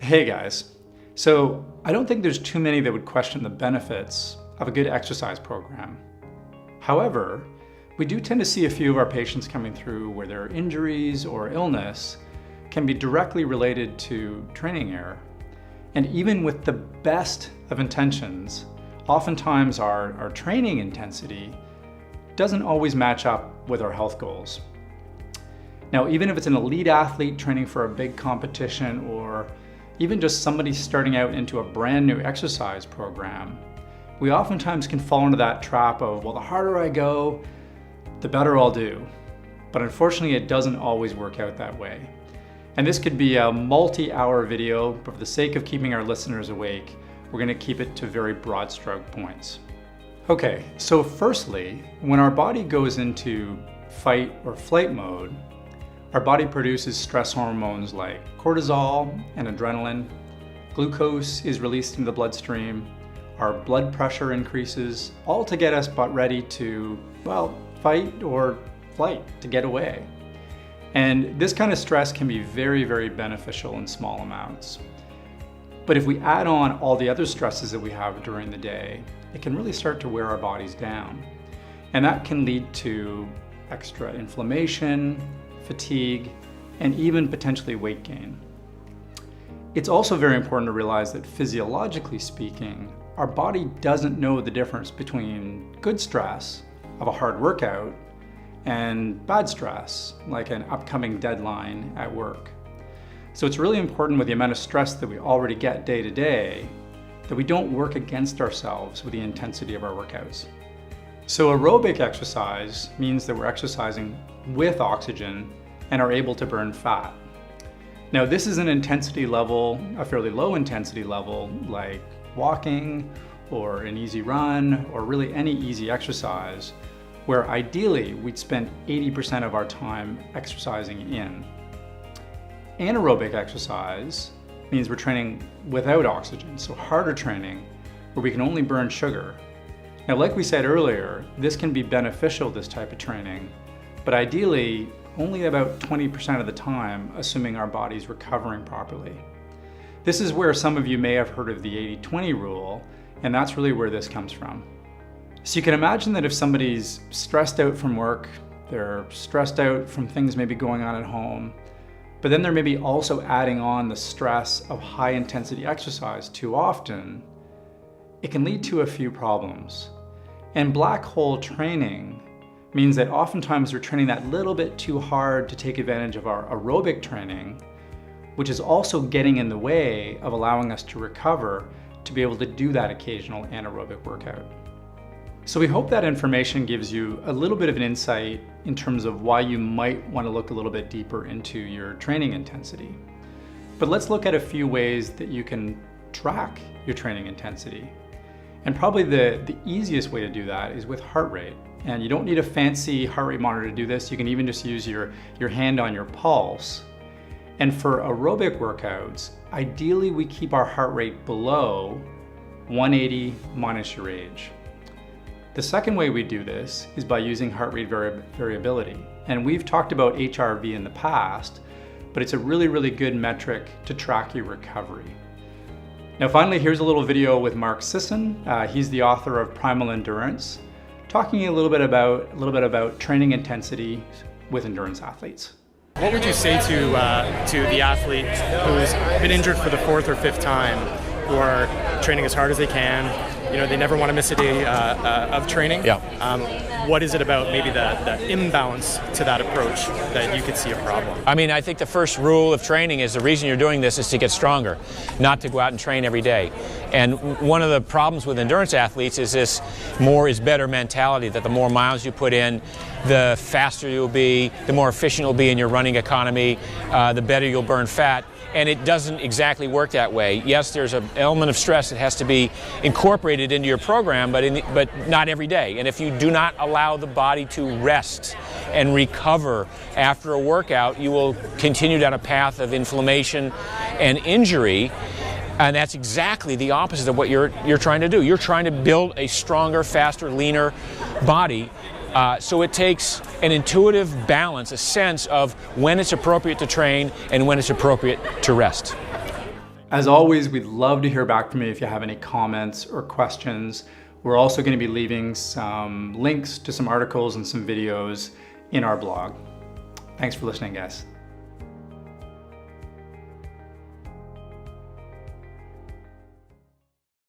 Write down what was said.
Hey guys. So I don't think there's too many that would question the benefits of a good exercise program. However, we do tend to see a few of our patients coming through where their injuries or illness can be directly related to training error. And even with the best of intentions, oftentimes our training intensity doesn't always match up with our health goals. Now, even if it's an elite athlete training for a big competition or even just somebody starting out into a brand new exercise program, we oftentimes can fall into that trap of, well, the harder I go, the better I'll do. But unfortunately, it doesn't always work out that way. And this could be a multi-hour video, but for the sake of keeping our listeners awake, we're gonna keep it to very broad stroke points. Okay, so firstly, when our body goes into fight or flight mode, our body produces stress hormones like cortisol and adrenaline. Glucose is released into the bloodstream. Our blood pressure increases, all to get us ready to, well, fight or flight, to get away. And this kind of stress can be very, very beneficial in small amounts. But if we add on all the other stresses that we have during the day, it can really start to wear our bodies down. And that can lead to extra inflammation, fatigue, and even potentially weight gain. It's also very important to realize that physiologically speaking, our body doesn't know the difference between good stress of a hard workout and bad stress, like an upcoming deadline at work. So it's really important with the amount of stress that we already get day to day that we don't work against ourselves with the intensity of our workouts. So aerobic exercise means that we're exercising with oxygen and are able to burn fat. Now this is an intensity level, a fairly low intensity level, like walking or an easy run or really any easy exercise, where ideally we'd spend 80% of our time exercising in. Anaerobic exercise means we're training without oxygen, so harder training where we can only burn sugar. Now, like we said earlier, this can be beneficial, this type of training, but ideally only about 20% of the time, assuming our body's recovering properly. This is where some of you may have heard of the 80-20 rule, and that's really where this comes from. So you can imagine that if somebody's stressed out from work, they're stressed out from things maybe going on at home, but then they're maybe also adding on the stress of high intensity exercise too often, it can lead to a few problems. And black hole training means that oftentimes we're training that little bit too hard to take advantage of our aerobic training, which is also getting in the way of allowing us to recover to be able to do that occasional anaerobic workout. So we hope that information gives you a little bit of an insight in terms of why you might want to look a little bit deeper into your training intensity. But let's look at a few ways that you can track your training intensity. And probably the easiest way to do that is with heart rate. And you don't need a fancy heart rate monitor to do this. You can even just use your hand on your pulse. And for aerobic workouts, ideally we keep our heart rate below 180 minus your age. The second way we do this is by using heart rate variability. And we've talked about HRV in the past, but it's a really, really good metric to track your recovery. Now finally, here's a little video with Mark Sisson. He's the author of Primal Endurance, talking a little bit about training intensity with endurance athletes. What would you say to the athlete who's been injured for the fourth or fifth time, who are training as hard as they can? You know, they never want to miss a day of training. Yeah. What is it about maybe the imbalance to that approach that you could see a problem? I mean, I think the first rule of training is the reason you're doing this is to get stronger, not to go out and train every day. And one of the problems with endurance athletes is this more is better mentality, that the more miles you put in, the faster you'll be, the more efficient you'll be in your running economy, the better you'll burn fat. And it doesn't exactly work that way. Yes, there's an element of stress that has to be incorporated into your program, but not every day. And if you do not allow the body to rest and recover after a workout, you will continue down a path of inflammation and injury. And that's exactly the opposite of what you're trying to do. You're trying to build a stronger, faster, leaner body. So it takes an intuitive balance, a sense of when it's appropriate to train and when it's appropriate to rest. As always, we'd love to hear back from you if you have any comments or questions. We're also going to be leaving some links to some articles and some videos in our blog. Thanks for listening, guys.